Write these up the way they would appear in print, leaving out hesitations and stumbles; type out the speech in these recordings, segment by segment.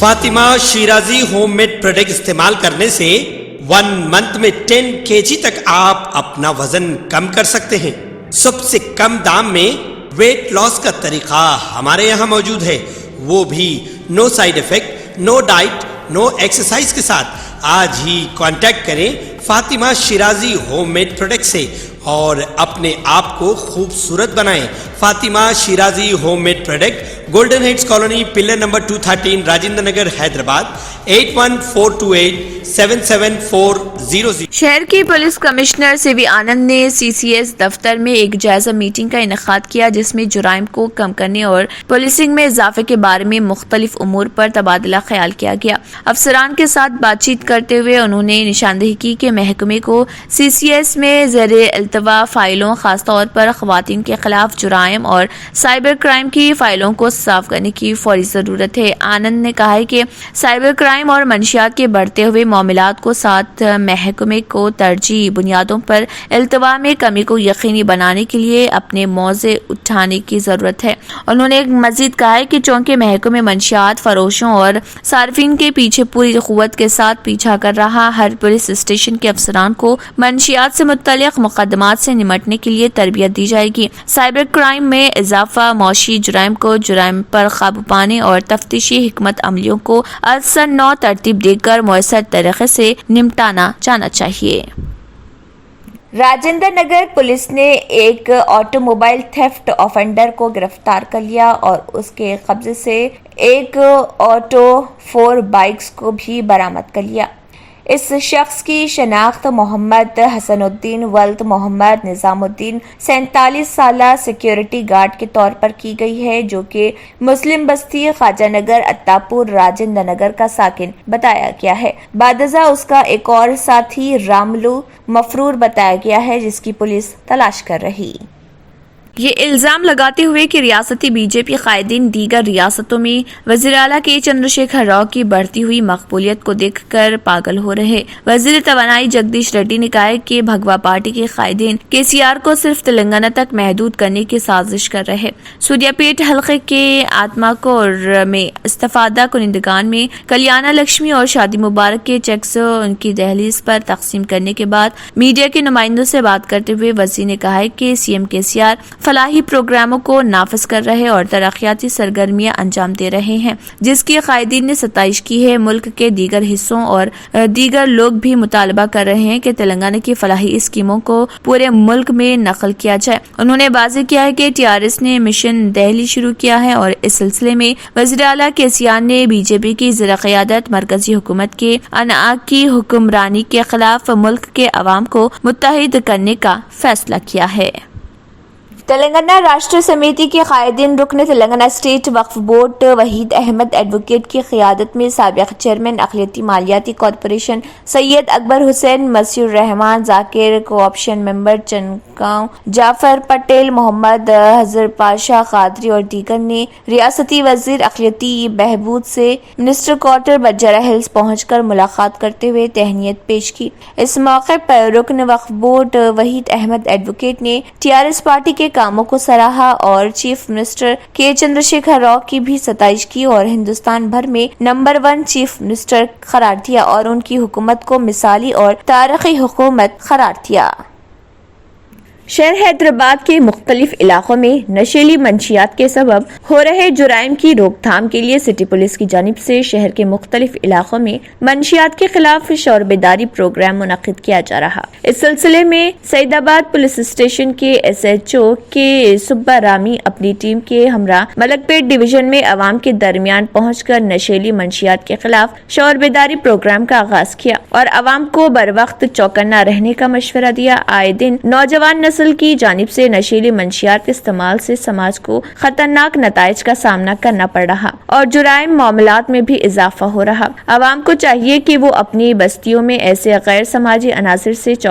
Fatima Shirazi home made product استعمال کرنے سے 1 منتھ میں 10 kg تک آپ اپنا وزن کم کر سکتے ہیں۔ سب سے کم دام میں ویٹ لاس کا طریقہ ہمارے یہاں موجود ہے، وہ بھی no side effect, no diet, no exercise کے ساتھ۔ آج ہی کانٹیکٹ کریں Fatima Shirazi home made product سے اور اپنے آپ کو خوبصورت بنائیں۔ Fatima Shirazi home made product, golden heights colony, pillar number 213، Rajendra Nagar, Hyderabad, 8142877400۔ شہر کی پولیس کمشنر سی وی آنند نے CCS دفتر میں ایک جائزہ میٹنگ کا انعقاد کیا، جس میں جرائم کو کم کرنے اور پولیسنگ میں اضافے کے بارے میں مختلف امور پر تبادلہ خیال کیا گیا۔ افسران کے ساتھ بات چیت کرتے ہوئے انہوں نے نشاندہی کی کہ محکمے کو CCS میں زیر التوا فائلوں، خاص طور پر خواتین کے خلاف جرائم اور سائبر کرائم کی فائلوں کو صاف کرنے کی فوری ضرورت ہے۔ آنند نے کہا کہ سائبر کرائم اور منشیات کے بڑھتے ہوئے معاملات کو ساتھ محکمے کو ترجیحی بنیادوں پر التوا میں کمی کو یقینی بنانے کے لیے اپنے موضع اٹھانے کی ضرورت ہے۔ انہوں نے مزید کہا کہ چونکہ محکمہ منشیات فروشوں اور صارفین کے پیچھے پوری قوت کے ساتھ پیچھا کر رہا، ہر پولیس اسٹیشن کے افسران کو منشیات سے متعلق مقدمات سے نمٹنے کے لیے تربیت دی جائے گی۔ سائبر کرائم میں اضافہ، معاشی جرائم کو جرائم پر قابو پانے اور تفتیشی حکمت عملیوں کو ازسر نو ترتیب دے کر مؤثر طریقے سے نمٹانا جانا چاہیے۔ راجندر نگر پولیس نے ایک آٹو موبائل تھیفٹ آفینڈر کو گرفتار کر لیا اور اس کے قبضے سے ایک آٹو 4 بائکس کو بھی برآمد کر لیا۔ اس شخص کی شناخت محمد حسن الدین ولد محمد نظام الدین 47 سالہ سیکیورٹی گارڈ کے طور پر کی گئی ہے، جو کہ مسلم بستی خواجہ نگر اتاپور راجندر نگر کا ساکن بتایا گیا ہے۔ بعد ازاں اس کا ایک اور ساتھی راملو مفرور بتایا گیا ہے، جس کی پولیس تلاش کر رہی۔ یہ الزام لگاتے ہوئے کہ ریاستی BJP قائدین دیگر ریاستوں میں وزیر اعلیٰ کے چندر شیکھر راؤ کی بڑھتی ہوئی مقبولیت کو دیکھ کر پاگل ہو رہے، وزیر توانائی جگدیش ریڈی نے کہا کہ بھگوا پارٹی کے قائدین KCR کو صرف تلنگانہ تک محدود کرنے کی سازش کر رہے۔ سوریا پیٹ حلقے کے آتماکور میں استفادہ کنندگان میں کلیانہ لکشمی اور شادی مبارک کے چیکس ان کی دہلیز پر تقسیم کرنے کے بعد میڈیا کے نمائندوں سے بات کرتے ہوئے وزیر نے کہا کہ CM KCR فلاحی پروگراموں کو نافذ کر رہے اور ترقیاتی سرگرمیاں انجام دے رہے ہیں، جس کی قائدین نے ستائش کی ہے۔ ملک کے دیگر حصوں اور دیگر لوگ بھی مطالبہ کر رہے ہیں کہ تلنگانہ کی فلاحی اسکیموں کو پورے ملک میں نقل کیا جائے۔ انہوں نے واضح کیا ہے کہ TRS نے مشن دہلی شروع کیا ہے اور اس سلسلے میں وزیر اعلیٰ KCR نے BJP کی زیر قیادت مرکزی حکومت کے اناق کی حکمرانی کے خلاف ملک کے عوام کو متحد کرنے کا فیصلہ کیا ہے۔ تلنگانہ راشٹر سمیتی کے قائدین رکن تلنگانہ اسٹیٹ وقف بورڈ وحید احمد ایڈوکیٹ کی قیادت میں سابق چیئرمین اقلیتی مالیاتی کارپوریشن سید اکبر حسین، مسیور رحمان ذاکر، کوآپشن ممبر چنگاؤں جعفر پٹیل، محمد حضر پاشا قادری اور دیگر نے ریاستی وزیر اقلیتی بہبود سے منسٹر کوارٹر بنجارہ ہلز پہنچ کر ملاقات کرتے ہوئے تہنیت پیش کی۔ اس موقع پر رکن وقف بورڈ وحید احمد ایڈوکیٹ نے TRS پارٹی کے کاموں کو سراہا اور چیف منسٹر کے چندر شیکھر راؤ کی بھی ستائش کی اور ہندوستان بھر میں نمبر 1 چیف منسٹر قرار دیا اور ان کی حکومت کو مثالی اور تاریخی حکومت قرار دیا۔ شہر حیدرآباد کے مختلف علاقوں میں نشیلی منشیات کے سبب ہو رہے جرائم کی روک تھام کے لیے سٹی پولیس کی جانب سے شہر کے مختلف علاقوں میں منشیات کے خلاف شعور بیداری پروگرام منعقد کیا جا رہا۔ اس سلسلے میں سعید آباد پولیس اسٹیشن کے SHO کے سبا رامی اپنی ٹیم کے ہمراہ ملک پیٹ ڈویژن میں عوام کے درمیان پہنچ کر نشیلی منشیات کے خلاف شعور بیداری پروگرام کا آغاز کیا اور عوام کو بر وقت چوکنا رہنے کا مشورہ دیا۔ آئے دن نوجوان نسل کی جانب سے نشیلی منشیات کے استعمال سے سماج کو خطرناک نتائج کا سامنا کرنا پڑ رہا اور جرائم معاملات میں بھی اضافہ ہو رہا۔ عوام کو چاہیے کہ وہ اپنی بستیوں میں ایسے غیر سماجی عناصر سے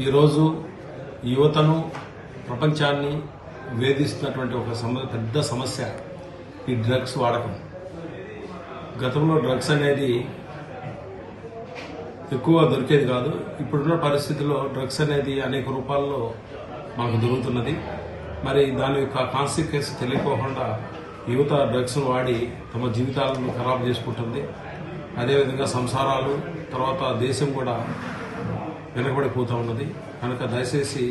ఈ రోజు యువతను ప్రపంచాన్ని వేధిస్తున్నటువంటి ఒక పెద్ద సమస్య ఈ డ్రగ్స్ వాడకం. గతంలో డ్రగ్స్ అనేది ఎక్కువ దొరికేది కాదు. ఇప్పుడున్న పరిస్థితుల్లో డ్రగ్స్ అనేది అనేక రూపాల్లో మనకు దొరుకుతున్నది. మరి దాని యొక్క కాన్సిక్వెన్స్ తెలియకోకుండా యువత డ్రగ్స్ వాడి తమ జీవితాలను ఖరాబు చేసుకుంటుంది. అదేవిధంగా సంసారాలు తర్వాత దేశం కూడా వెనకబడిపోతూ ఉన్నది. కనుక దయచేసి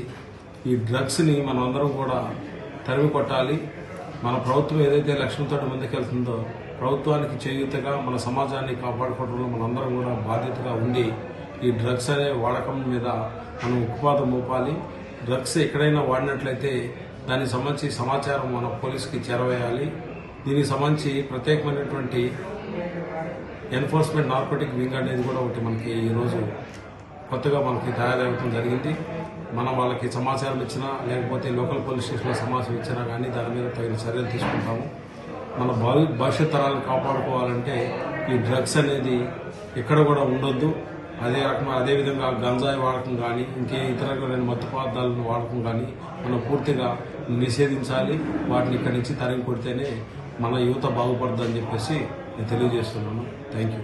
ఈ డ్రగ్స్ని మనం అందరం కూడా తరిమి కొట్టాలి. మన ప్రభుత్వం ఏదైతే లక్ష్యంతో ముందుకెళ్తుందో ప్రభుత్వానికి చేయూతగా మన సమాజాన్ని కాపాడుకోవడంలో మనందరం కూడా బాధ్యతగా ఉండి ఈ డ్రగ్స్ అనే వాడకం మీద మనం ఉక్కుపాదం మోపాలి. డ్రగ్స్ ఎక్కడైనా వాడినట్లయితే దానికి సంబంధించి సమాచారం మన పోలీసుకి చేరవేయాలి. దీనికి సంబంధించి ప్రత్యేకమైనటువంటి ఎన్ఫోర్స్మెంట్ నార్కోటిక్ వింగ్ అనేది కూడా ఒకటి మనకి ఈరోజు కొత్తగా మనకి తయారవడం జరిగింది. మనం వాళ్ళకి సమాచారం ఇచ్చినా లేకపోతే లోకల్ పోలీస్ స్టేషన్లో సమాచారం ఇచ్చినా కానీ దాని మీద తగిన చర్యలు తీసుకుంటాము. మన భవిష్యత్ తరాలను కాపాడుకోవాలంటే ఈ డ్రగ్స్ అనేది ఎక్కడ కూడా ఉండొద్దు. అదేవిధంగా గంజాయి వాడకం కానీ ఇంకే ఇతర మత్తు పదార్థాలను వాడకం కానీ మనం పూర్తిగా నిషేధించాలి. వాటిని ఇక్కడి నుంచి తరిమి కొడితేనే మన యువత బాగుపడుతుందని చెప్పేసి నేను తెలియజేస్తున్నాను. Thank you.